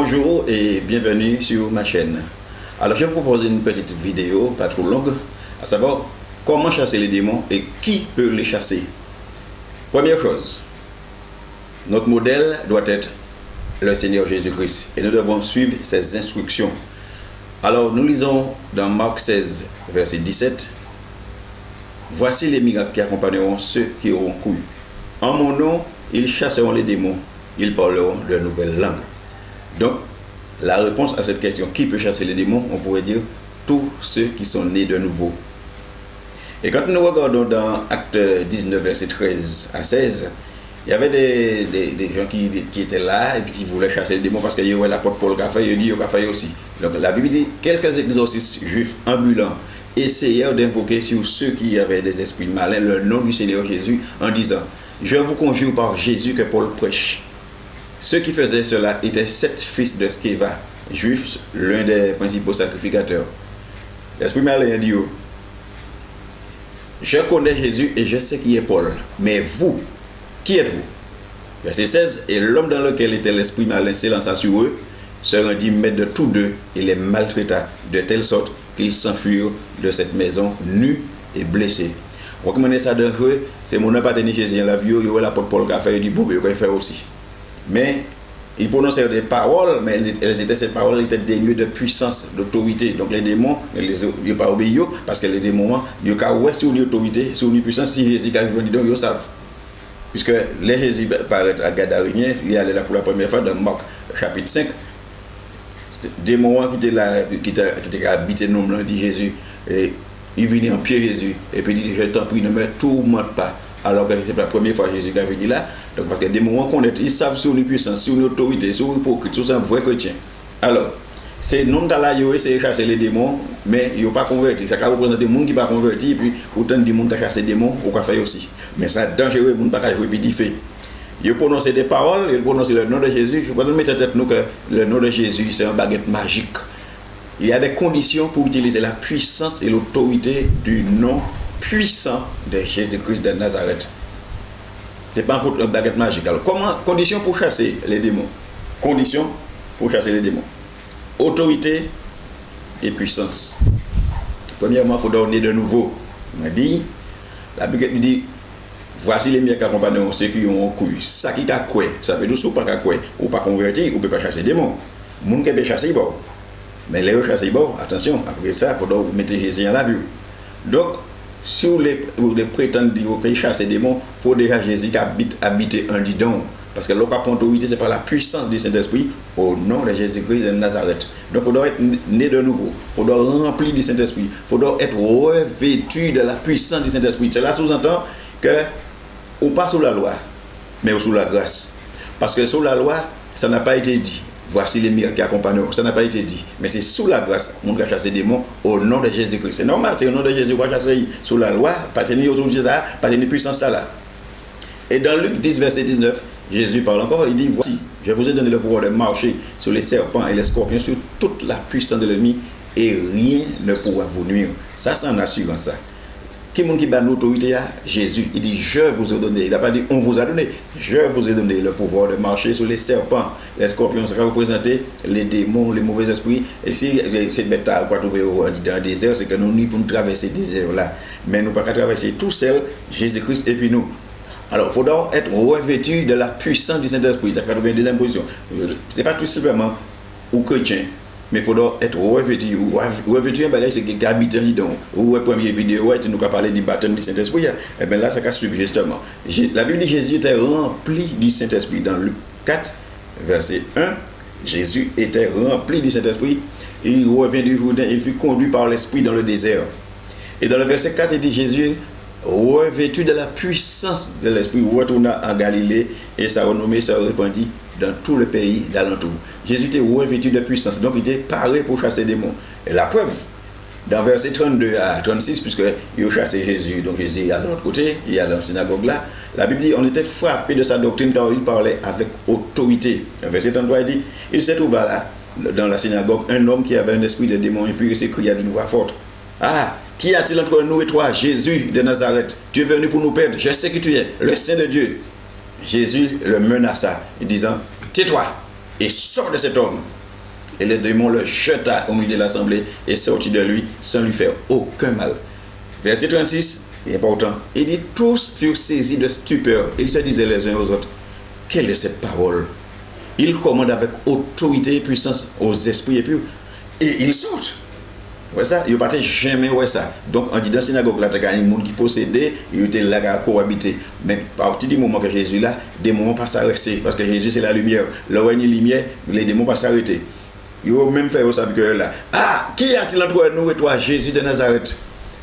Bonjour et bienvenue sur ma chaîne. Alors je vais vous proposer une petite vidéo, pas trop longue, à savoir comment chasser les démons et qui peut les chasser. Première chose, notre modèle doit être le Seigneur Jésus-Christ et nous devons suivre ses instructions. Alors nous lisons dans Marc 16, verset 17, « Voici les miracles qui accompagneront ceux qui auront cru. En mon nom, ils chasseront les démons, ils parleront de nouvelles langues. » Donc, la réponse à cette question, qui peut chasser les démons, on pourrait dire tous ceux qui sont nés de nouveau. Et quand nous regardons dans Acte 19, verset 13 à 16, il y avait des gens qui étaient là et puis qui voulaient chasser les démons parce qu'il y avait l'apôtre Paul qui a fait, il dit, il a fait aussi. Donc la Bible dit, quelques exorcistes juifs ambulants essayèrent d'invoquer sur ceux qui avaient des esprits malins le nom du Seigneur Jésus en disant, je vous conjure par Jésus que Paul prêche. Ceux qui faisaient cela étaient 7 fils de Sceva, juifs, l'un des principaux sacrificateurs. L'esprit malin dit, je connais Jésus et je sais qui est Paul, mais vous, qui êtes-vous? Verset 16, et l'homme dans lequel était l'esprit malin s'élança sur eux, se rendit maître de tous deux et les maltraita de telle sorte qu'ils s'enfuirent de cette maison nus et blessés. On recommande ça d'un jeu, c'est mon appartenir Jésus en la vie, il y a l'apôtre Paul qui a fait, il dit, bon, il va faire aussi. Mais il prononçait des paroles, mais ces paroles étaient dénuées de puissance, d'autorité. Donc les démons, ils n'ont pas obéi parce que les démons, ils ont sur l'autorité, sur une puissance, si Jésus a venu, ils savent. Puisque les Jésus paraît à Gadarénien, il est allé là pour la première fois dans Marc chapitre 5. Démons qui étaient là, qui étaient habités nous, dit Jésus, et il venait en pied Jésus, et puis il dit, je t'en prie, ne me tourmente pas. Alors que c'est la première fois que Jésus est venu là. Donc parce que des moments qu'on est, ils savent sur une puissance, sur une autorité, sur une hypocrite, sur un vrai chrétien. Alors, c'est non là, ils essayent de chasser les démons, mais ils n'ont pas converti. Ça va représenter des gens qui ne sont pas convertis, et puis autant de gens qui ont chassé les démons, on peut faire aussi. Mais c'est dangereux, les gens ne peuvent pas jouer, puis ils font. Ils prononcent des paroles, ils prononcent le nom de Jésus. Je ne peux pas mettre en tête nous que le nom de Jésus, c'est une baguette magique. Il y a des conditions pour utiliser la puissance et l'autorité du nom puissant de Jésus-Christ de Nazareth. Ce n'est pas une baguette magique. Alors, conditions pour chasser les démons. Conditions pour chasser les démons. Autorité et puissance. Premièrement, il faut donner de nouveau. On a dit, la Bible dit, voici les miracles qui accompagneront ceux qui ont cru. Ça qui a cru, ça veut dire que pas cru, ou pas converti, ou peut pas chasser les démons. Les gens qui peuvent chasser, bon. Mais les chasser, bon, attention, après ça, il faut mettre Jésus en la vue. Donc, si vous prétendez qu'ils chassent les démons, il faut déjà Jésus qui habite en dedans. Parce que l'autorité, c'est par la puissance du Saint-Esprit au nom de Jésus-Christ de Nazareth. Donc, il faudra être né de nouveau. Il faudra remplir du Saint-Esprit. Il faudra être revêtu de la puissance du Saint-Esprit. Cela sous-entend que on pas sous la loi, mais sous la grâce. Parce que sous la loi, ça n'a pas été dit. Voici les miracles qui accompagnent. Ça n'a pas été dit. Mais c'est sous la grâce qu'on va chasser des démons au nom de Jésus-Christ. C'est normal, c'est au nom de Jésus qu'on va chasser sous la loi, pas tenir autorité là, pas tenir puissance là. Et dans Luc 10, verset 19, Jésus parle encore, il dit, voici, je vous ai donné le pouvoir de marcher sur les serpents et les scorpions, sur toute la puissance de l'ennemi, et rien ne pourra vous nuire. Ça, c'est en assurant ça. Qui est-ce qui bat l'autorité? Jésus. Il dit, je vous ai donné. Il n'a pas dit, on vous a donné. Je vous ai donné le pouvoir de marcher sur les serpents, les scorpions. Ça va représenter les démons, les mauvais esprits. Et si c'est bête à trouver dans le désert, c'est que nous n'y pouvons traverser le désert là. Mais nous ne pouvons pas traverser tout seul, Jésus-Christ et puis nous. Alors, il faudra être revêtu de la puissance du Saint-Esprit. Ça fait une deuxième position. Ce n'est pas tout simplement ou chrétien. Mais il faudra être revêtu. Revêtu, c'est quelqu'un qui habite en dedans. Ou la première vidéo, tu nous as parlé du baptême du Saint-Esprit. Et bien là, ça va suivre justement. La Bible dit que Jésus était rempli du Saint-Esprit. Dans Luc 4, verset 1, Jésus était rempli du Saint-Esprit. Il revient du Jourdain. Il fut conduit par l'Esprit dans le désert. Et dans le verset 4, il dit Jésus, revêtu de la puissance de l'Esprit, retourna en Galilée et sa renommée se répandit dans tout le pays d'alentour. Jésus était revêtu de puissance, donc il était paré pour chasser des démons. Et la preuve, dans verset 32 à 36, puisque il a chassé Jésus, donc Jésus est à l'autre côté, il est à la synagogue là, la Bible dit, on était frappé de sa doctrine car il parlait avec autorité. Verset 33, il dit, il se trouva là, dans la synagogue, un homme qui avait un esprit de démon impur et s'écria d'une voix forte. Ah, qui a-t-il entre nous et toi, Jésus de Nazareth? Tu es venu pour nous perdre, je sais que tu es, le Saint de Dieu. Jésus le menaça, en disant, tais-toi et sort de cet homme. Et le démon le jeta au milieu de l'assemblée et sortit de lui sans lui faire aucun mal. Verset 36, important. Il dit, tous furent saisis de stupeur. Ils se disaient les uns aux autres, quelle est cette parole? Il commande avec autorité et puissance aux esprits impurs et ils sortent. Ouais ça, il ne pas jamais ouais ça. Donc on dit dans la synagogue là, il y a des gens qui possédaient, ils étaient là à cohabiter. Mais à partir du moment que Jésus là, des démons pas s'arrêter parce que Jésus c'est la lumière. Là où il y a lumière, les démons pas s'arrêter. Ils ont même fait ça avec eux là. Ah, qui a-t-il entre nous et toi, Jésus de Nazareth?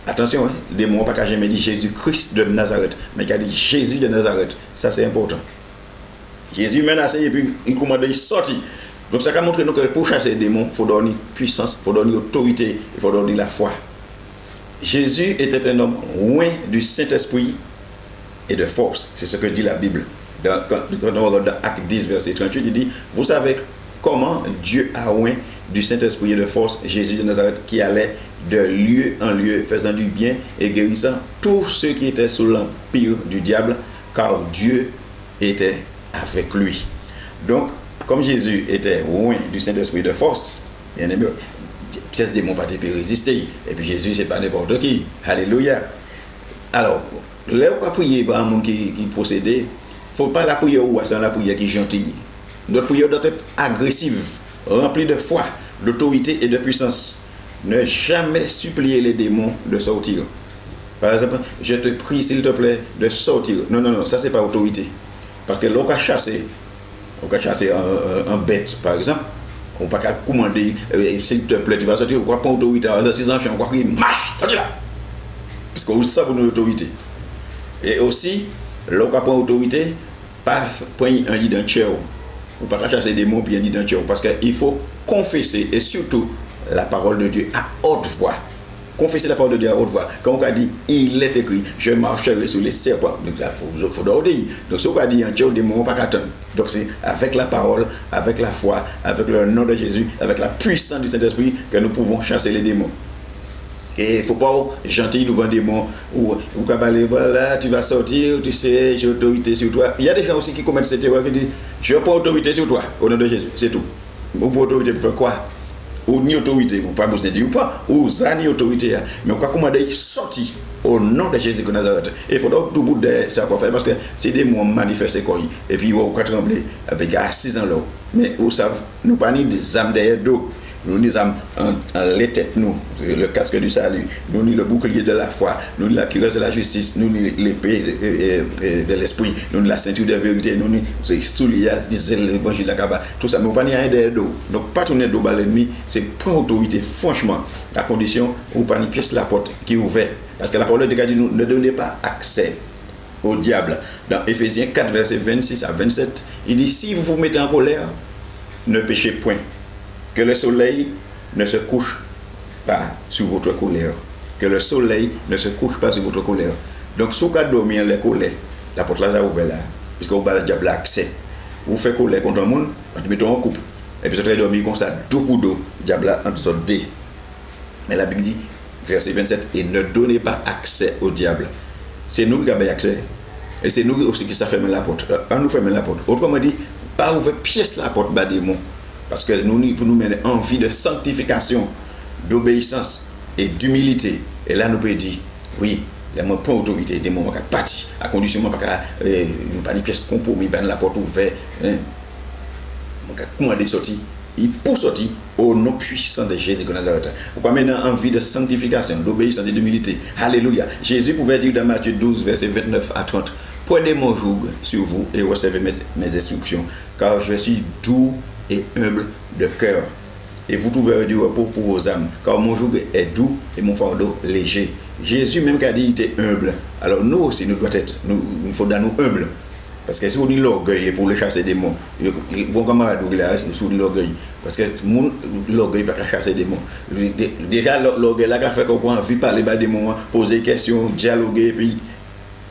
Attention, hein, les démons pas jamais dit Jésus-Christ de Nazareth, mais il a dit Jésus de Nazareth. Ça c'est important. Jésus menacé et puis il commande de sortir. Donc ça montre nous que pour chasser les démons, il faut donner puissance, il faut donner autorité, il faut donner la foi. Jésus était un homme loin du Saint-Esprit et de force. C'est ce que dit la Bible. Quand on regarde dans Acte 10, verset 38, il dit, vous savez comment Dieu a loin du Saint-Esprit et de force Jésus de Nazareth qui allait de lieu en lieu, faisant du bien et guérissant tous ceux qui étaient sous l'empire du diable, car Dieu était avec lui. Donc, comme Jésus était loin du Saint-Esprit de force, bien aimé, pièce démon pas pu résister. Et puis Jésus, c'est pas n'importe qui. Alléluia. Alors, là où on prier par un monde qui possédait, il ne faut pas la prière ou c'est la prière qui est gentille. Notre prière doit être agressive, remplie de foi, d'autorité et de puissance. Ne jamais supplier les démons de sortir. Par exemple, je te prie s'il te plaît de sortir. Non, non, non, ça c'est pas autorité. Parce que l'on va chasser un bête, par exemple, on ne peut pas commander, s'il te plaît, tu vas sortir, on ne croit pas autorité, on croit qu'il marche, sortir là. Parce que ça pour notre autorité. Et aussi, l'on va prendre autorité, pas prendre un lit d'un tiers. On ne peut pas chasser des mots puis un lit d'un tiers. Parce qu'il faut confesser, et surtout, la parole de Dieu à haute voix. Confesser la parole de Dieu à haute voix. Quand on a dit, il est écrit, je marcherai sur les serpents. Donc, il faut d'ordre. Donc, si on a dit, un tiers, des mots, on ne peut pas attendre. Donc, c'est avec la parole, avec la foi, avec le nom de Jésus, avec la puissance du Saint-Esprit que nous pouvons chasser les démons. Et il ne faut pas gentil devant des démons ou cavaler, voilà, tu vas sortir, tu sais, j'ai autorité sur toi. Il y a des gens aussi qui commettent cette erreur qui disent, je n'ai pas autorité sur toi, au nom de Jésus, c'est tout. Ou pour autorité pour faire quoi? Ou ni autorité, ou pas besoin de dire ou pas, ou ça ni autorité. Mais on va commander sortir au nom de Jésus de Nazareth. Et il faudra tout bout de ça pour faire parce que c'est des mots manifestés quoi. Et puis on va trembler avec 6 ans là. Mais vous savez, nous pas ni des âmes derrière dos. Nous nous avons les têtes, nous, le casque du salut, nous ni le bouclier de la foi, nous ni la cuirasse de la justice, nous ni l'épée de l'esprit, nous ni la ceinture de vérité, nous ni les souliers, disait l'évangile de la Kaba, tout ça, mais on ne peut pas ni rien derrière d'eau. Donc, pas tourner d'eau à l'ennemi, c'est prendre autorité, franchement, à condition où pas ni pièce la porte qui est ouverte. Parce que la parole de Dieu dit, nous ne donnez pas accès au diable. Dans Éphésiens 4, versets 26 à 27, il dit, si vous vous mettez en colère, ne péchez point. Que le soleil ne se couche pas sur votre colère. Que le soleil ne se couche pas sur votre colère. Donc, si vous avez dormi en colère, la porte là, ça ouvert là. Puisque vous avez le diable accès. Vous faites colère contre un monde, vous mettez en couple. Et puis, vous avez dormi comme ça, deux coups d'eau, le diable en dessous de. Mais la Bible dit, verset 27, et ne donnez pas accès au diable. C'est nous qui avons accès. Et c'est nous aussi qui savons fermer la porte. On nous ferme la porte. Autrement dit, pas ouvrir pièce la porte bas des mots. Parce que pour nous mener en vie de sanctification, d'obéissance et d'humilité. Et là, nous pouvons dire, oui, les mots pas autorité, des moments qui partent, à condition que nous pas une pièce compromis, la porte ouverte, comment des sorties, il pour sortir au nom puissant de Jésus de Nazareth. Pourquoi maintenant en vie de sanctification, d'obéissance et d'humilité. Alléluia. Jésus pouvait dire dans Matthieu 12, verset 29 à 30, prenez mon joug sur vous et recevez mes instructions, car je suis doux et humble de cœur. Et vous trouverez du repos pour vos âmes, car mon joug est doux et mon fardeau léger. Jésus même qui a dit qu'il était humble. Alors nous aussi, nous devons être, il faut dans nous humbles. Parce que si on dit l'orgueil pour le chasser des démons, bon camarade, il a sur l'orgueil. Parce que l'orgueil ne peut pas chasser des démons. Déjà, l'orgueil là, qui a fait qu'on a envie de parler des démons, poser des questions, dialoguer, puis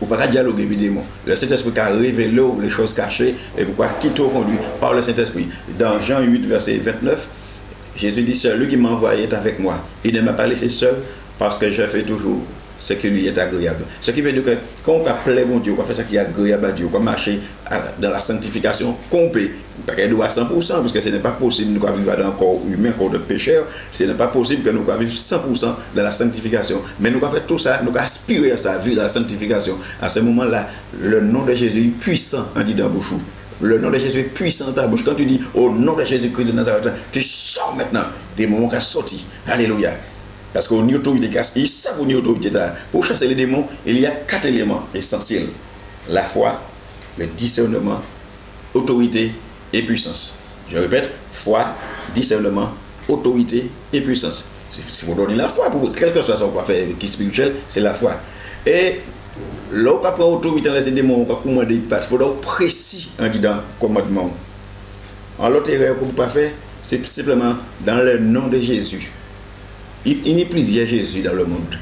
ou pas dialoguer avec des démons. Le Saint-Esprit qui a révélé les choses cachées et pourquoi qui te conduit par le Saint-Esprit. Dans Jean 8, verset 29, Jésus dit, celui qui m'a envoyé est avec moi. Il ne m'a pas laissé seul parce que je fais toujours ce qui lui est agréable. Ce qui veut dire que quand on plaît bon Dieu, on fait ça qui est agréable à Dieu, on marcher dans la sanctification complète. Pas qu'elle doit à 100%, parce que ce n'est pas possible de vivre dans un corps humain, un corps de pécheur. Ce n'est pas possible que nous vivions 100% dans la sanctification. Mais nous avons fait tout ça, nous avons aspiré à ça, vivre la sanctification. À ce moment-là, le nom de Jésus est puissant, on dit dans Bouchou. Le nom de Jésus est puissant dans ta bouche. Quand tu dis au nom de Jésus-Christ de Nazareth, tu sors maintenant des moments qui sont sortis. Alléluia. Parce qu'au autorité, ils savent où autorité. Pour chasser les démons, il y a 4 éléments essentiels: la foi, le discernement, autorité et puissance. Je répète, foi, discernement, autorité et puissance. Si vous donnez la foi, pour quel que soit son faire qui est spirituel, c'est la foi. Et là où on prend autorité dans les démons, on commande des pattes. Il faut donc précis en disant commandement. En l'autre erreur qu'on ne peut pas faire, c'est simplement dans le nom de Jésus. Il y a plusieurs Jésus dans le monde.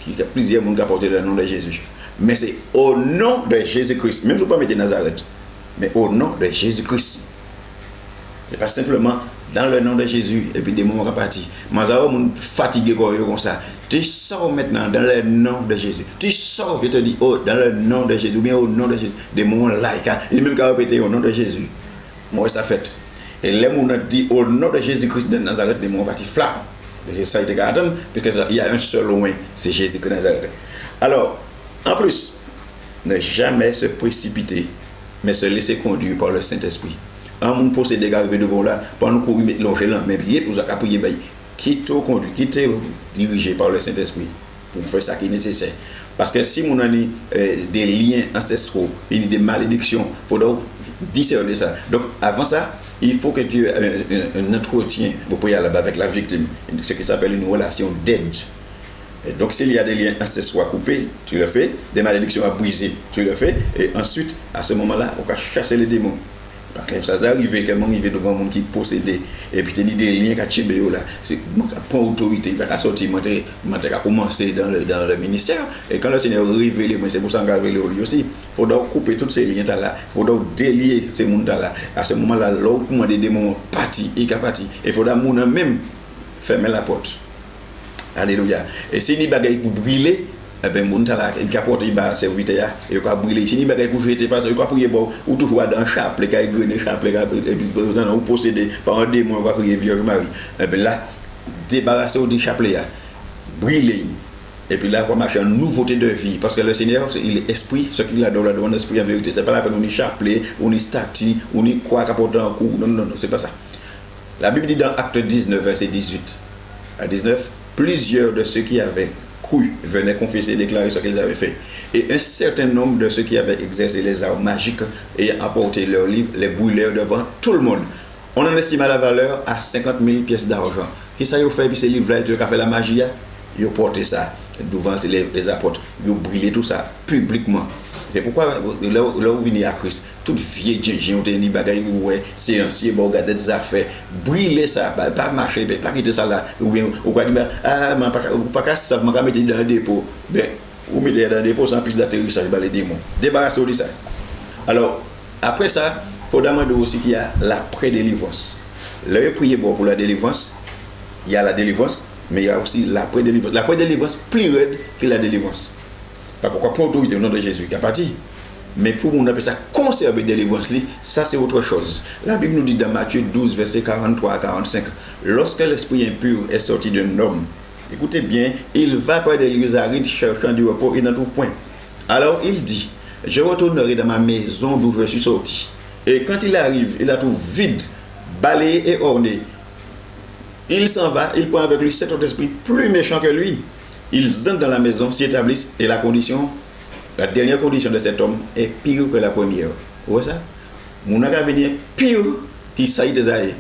Il y a plusieurs monde qui apportent le nom de Jésus. Mais c'est au nom de Jésus-Christ. Même si vous ne pouvez pas mettre Nazareth. Mais au nom de Jésus-Christ. C'est pas simplement dans le nom de Jésus et puis des moments partis. Moi, je suis fatigué comme ça. Tu sors maintenant dans le nom de Jésus. Tu sors, je te dis, oh, dans le nom de Jésus, ou bien au nom de Jésus. Des moments like, il même qu'à répéter au nom de Jésus. Moi, ça fait. Et les gens dit au nom de Jésus-Christ de Nazareth, des moments partis flac. C'est ça qui est attendre, parce qu'il y a un seul loin, c'est Jésus-Christ de Nazareth. Alors, en plus, ne jamais se précipiter, mais se laisser conduire par le Saint-Esprit. Un monde possédé arrivé devant là, pour nous courir mettre l'ongé là, mais bien pour ça prier, qui te conduit, qui te dirigé par le Saint-Esprit pour faire ça qui est nécessaire. Parce que si on a des liens ancestraux, il y a des malédictions, il faut discerner ça. Donc avant ça, il faut que tu aies un entretien pour aller là-bas avec la victime, ce qui s'appelle une relation d'aide. Donc s'il y a des liens ancestraux coupés, tu le fais, des malédictions à briser, tu le fais, et ensuite, à ce moment-là, on va chasser les démons. Parce que ça arrive, quelqu'un arrive devant un monde qui possède, et puis il y a des liens qui sont là, c'est prend autorité, il va sortir, il va commencer dans le ministère, et quand le Seigneur révèle, c'est pour ça qu'on va révéler aussi, il faut donc couper tous ces liens-là, il faut donc délier ces mondes-là. À ce moment-là, l'autre moment des démons partis, il faut donc même fermer la porte. Alléluia. Et si les bagailles pour brûler, eh bien, mon tala, il capote, il va servir, il va brûler. Si les bagailles pour jeter, parce qu'il va prier, ou toujours dans le chapelet, il va griner chapelet, et puis, ou posséder par un démon, il va prier Vierge Marie. Eh bien, là, débarrasser du chapelet, brûler. Et puis là, on va marcher en nouveauté de vie. Parce que le Seigneur, il est esprit, ce qu'il a dans l'esprit en vérité. C'est pas la peine, on y chapelet, on y statue, on y quoi, capote en coup. Non, non, non, c'est pas ça. La Bible dit dans Acte 19, verset 18 à 19, plusieurs de ceux qui avaient cru venaient confesser et déclarer ce qu'ils avaient fait. Et un certain nombre de ceux qui avaient exercé les arts magiques et apporté leurs livres les brûlèrent devant tout le monde. On en estima la valeur à 50 000 pièces d'argent. Qui ça y a fait, puis ces livres-là, tu as fait la magie, ils ont porté ça devant les apôtres, ils ont brûlé tout ça publiquement. C'est pourquoi là où venez à Christ, toute vieille gens ont des bagages, c'est ancien, bon, regarder des affaires, brûler ça, pas marcher, pas quitter ça là, ou bien, ou quoi dire, ah, pas qu'à ça, je vais mettre dans le dépôt, ben, vous mettez dans le dépôt sans piste d'atterrissage, les démons, débarrassez de ça. Alors, après ça, il faut demander aussi qu'il y a la pré-délivrance. Là, priez pour la délivrance, il y a la délivrance, mais il y a aussi la pré-délivrance. La pré-délivrance plus raide que la délivrance. Pas pourquoi pour autorité au nom de Jésus qui a parti. Mais pour nous appeler ça conserver délivrance, ça c'est autre chose. La Bible nous dit dans Matthieu 12, verset 43 à 45, lorsque l'esprit impur est sorti d'un homme, écoutez bien, il va près des lieux arides cherchant du repos, il n'en trouve point. Alors il dit, je retournerai dans ma maison d'où je suis sorti. Et quand il arrive, il la trouve vide, balayée et ornée. Il s'en va, il prend avec lui 7 autres esprits plus méchants que lui. Ils entrent dans la maison, s'y établissent, et la dernière condition de cet homme est pire que la première. Vous voyez ça? Mon a venir pire qui saillit des aïeux.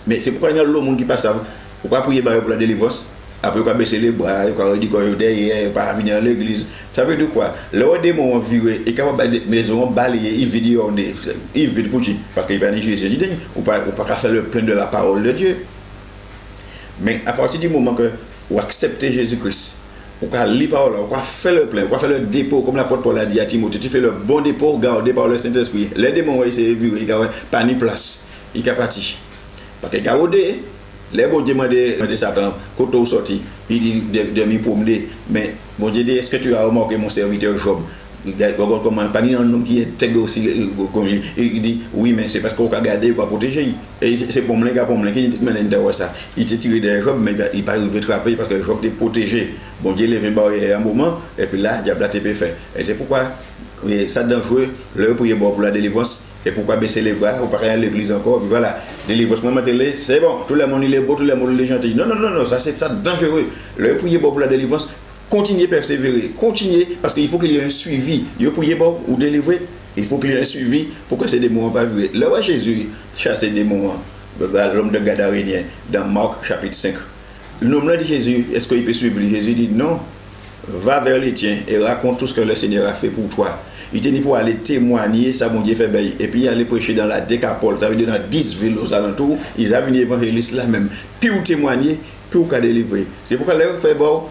Mais c'est pourquoi il y a l'autre monde qui passe ça. Pourquoi prier pour la délivrance? Après, il va baisser les bras, il va dire qu'il derrière, il va venir à l'église. Ça veut dire quoi? Le démon ont viré, et quand la maison balayée, il vide pour qui? Parce qu'il va négliger Jésus, ou pas faire le plein de la parole de Dieu. Mais à partir du moment que vous acceptez Jésus-Christ, vous avez lire parole, vous avez fait le plein, vous avez fait le dépôt, comme l'apôtre Paul a dit à Timothée, tu fais le bon dépôt gardé par le Saint-Esprit. Les démons, ils se virent, ils n'ont pas ni place, ils sont partis. Parce que les bons demandent de Satan, quand vous sortez, Il dit de m'y promener. Mais bon Dieu dit, est-ce que tu as remarqué mon serviteur Job? Comment pas un homme qui est tègre aussi, il dit oui, mais c'est parce qu'on a gardé, qu'on a protégé. Et c'est pour moi qui m'a ça. Il s'est tiré derrière Job, mais il n'est pas arrivé à frapper parce que Job était protégé. Bon Dieu lève un moment, et puis là, Diable a été fait. Et c'est pourquoi ça dangereux, le prier pour la délivrance. Et pourquoi baisser les bras, ou pas aller à l'église encore, puis voilà, délivrance, moi, c'est bon, tout le monde il est beau, tout le monde il est gentil. Non, ça c'est ça dangereux. Le prier pour la délivrance, continuez à persévérer, continuez, parce qu'il faut qu'il y ait un suivi. Vous priez pour ou délivrer, il faut qu'il y ait un suivi pour que ces démons pas vivre. Là où Jésus chasse des démons, l'homme de Gadarénien, dans Marc chapitre 5. L'homme dit Jésus, est-ce qu'il peut suivre? Jésus dit non, va vers les tiens et raconte tout ce que le Seigneur a fait pour toi. Il était pour aller témoigner, ça mon Dieu fait bailler. Et puis il allait prêcher dans la Décapole, ça veut dire dans 10 villes aux alentours. Ils avaient une évangéliste là même. Puis vous témoigner, puis vous délivrer. C'est pourquoi là, vous faites bon,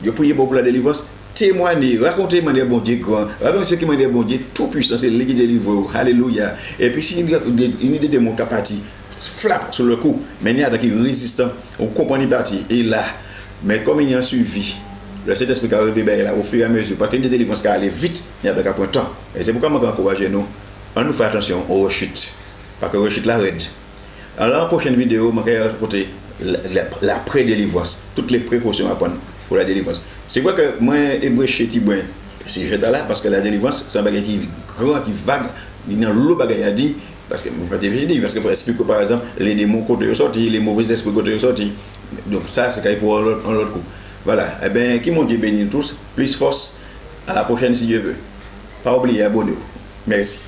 vous priez pour la délivrance, témoigner, racontez-moi des bon Dieu grand, racontez ce qui m'a dit bon Dieu tout puissant, c'est lui qui délivre. Alléluia. Et puis si une idée de mon capati, flap sur le coup, mais il y a des résistants, on comprend une partie, et là, mais comme il y a un suivi, le Saint-Esprit qui arrive là, au fur et à mesure, parce qu'il y a des délivrances qui allaient vite, il y a des temps. Et c'est pourquoi je encourage nous, on nous fait attention aux rechutes, parce que rechute la raide. Alors, dans la prochaine vidéo, je vais raconter la pré-délivrance, toutes les précautions à prendre pour la délivrance. C'est vrai que moi, ébréché Tibouin, si j'étais là, parce que la délivrance, c'est un bagage qui est grand, qui est vague, il y a un lot de bagages à dire, parce que pour expliquer par exemple, les démons côté sortis, les mauvais esprits côté sortis. Donc ça, c'est pour un autre coup. Voilà, eh bien, qui m'ont dit béni tous, plus force, à la prochaine si Dieu veut. Pas oublier, abonnez-vous. Merci.